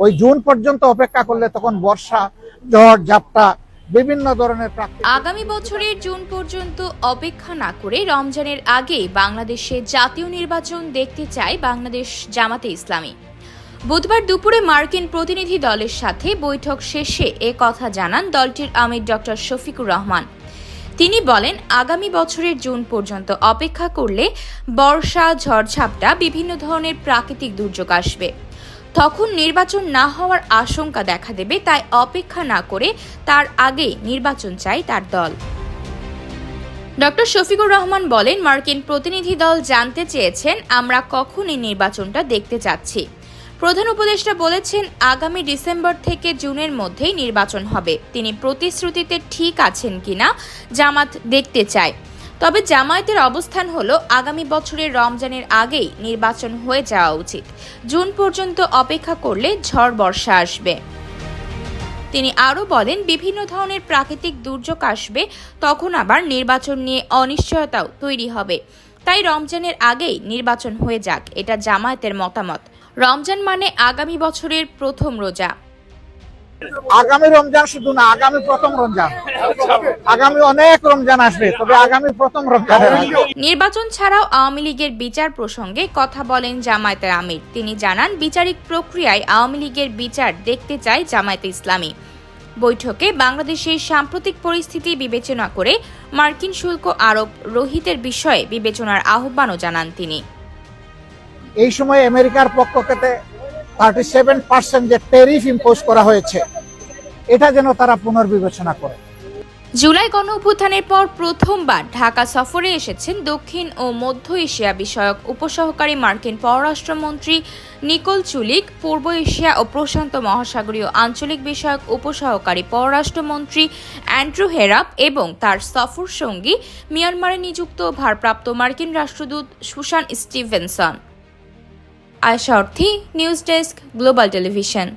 ওই জুন পর্যন্ত অপেক্ষা করলে তখন বর্ষা, ঝড়, ঝাপটা, বিভিন্ন ধরনের আগামী বছরের জুন পর্যন্ত অপেক্ষা না করে রমজানের আগে বাংলাদেশে জাতীয় নির্বাচন দেখতে চায় বাংলাদেশ জামাতে ইসলামী। বুধবার দুপুরে মার্কিন প্রতিনিধি দলের সাথে বৈঠক শেষে এ কথা জানান দলটির আমির ডক্টর শফিকুর রহমান। তিনি বলেন, আগামী বছরের জুন পর্যন্ত অপেক্ষা করলে বর্ষা, ঝড়ঝাপটা, বিভিন্ন ধরনের প্রাকৃতিক দুর্যোগ আসবে। তখন নির্বাচন না হওয়ার আশঙ্কা দেখা দেবে, তাই অপেক্ষা না করে তার আগে নির্বাচন চাই তার দল। ডক্টর শফিকুর রহমান বলেন, মার্কিন প্রতিনিধি দল জানতে চেয়েছেন আমরা কখন এই নির্বাচনটা দেখতে চাচ্ছি। প্রধান উপদেষ্টা বলেছেন, আগামী ডিসেম্বর থেকে জুনের মধ্যেই নির্বাচন হবে। তিনি প্রতিশ্রুতিতে ঠিক আছেন কিনা জামাত দেখতে চায়। তবে জামায়াতের অবস্থান হলো আগামী বছরের রমজানের আগেই নির্বাচন হয়ে যাওয়া উচিত। জুন পর্যন্ত অপেক্ষা করলে ঝড় বর্ষা আসবে। তিনি আরও বলেন, বিভিন্ন ধরনের প্রাকৃতিক দুর্যোগ আসবে, তখন আবার নির্বাচন নিয়ে অনিশ্চয়তাও তৈরি হবে। তাই রমজানের আগেই নির্বাচন হয়ে যাক, এটা জামায়াতের মতামত। রমজান মানে আগামী বছরের প্রথম রোজা। আগামী রমজান শুধু না, আগামী প্রথম রমজান, আগামী অনেক রমজান আসবে, তবে আগামী প্রথম রমজান। নির্বাচন ছাড়াও আওয়ামী লীগের বিচার প্রসঙ্গে কথা বলেন জামায়াতের আমির। তিনি জানান, বিচারিক প্রক্রিয়ায় আওয়ামী লীগের বিচার দেখতে চায় জামায়াতে ইসলামী। বৈঠকে বাংলাদেশের সাম্প্রতিক পরিস্থিতি বিবেচনা করে মার্কিন শুল্ক আরোপ রহিতের বিষয়ে বিবেচনার আহ্বানও জানান তিনি। এই সময় আমেরিকার পক্ষ থেকে 37% যে ট্যারিফ ইম্পোজ করা হয়েছে, এটা যেন তারা পুনর্বিবেচনা করে। জুলাই গণঅভ্যুত্থানের পর প্রথমবার ঢাকা সফরে এসেছেন দক্ষিণ ও মধ্য এশিয়া বিষয়ক উপসহকারী মার্কিন পররাষ্ট্রমন্ত্রী নিকোল চুলিক, পূর্ব এশিয়া ও প্রশান্ত মহাসাগরীয় আঞ্চলিক বিষয়ক উপসহকারী পররাষ্ট্রমন্ত্রী অ্যান্ড্রু হেরাপ এবং তার সফর সঙ্গী মিয়ানমারে নিযুক্ত ভারপ্রাপ্ত মার্কিন রাষ্ট্রদূত সুসান স্টিভেনসন। আয়েশা অর্থী, নিউজ ডেস্ক, গ্লোবাল টেলিভিশন।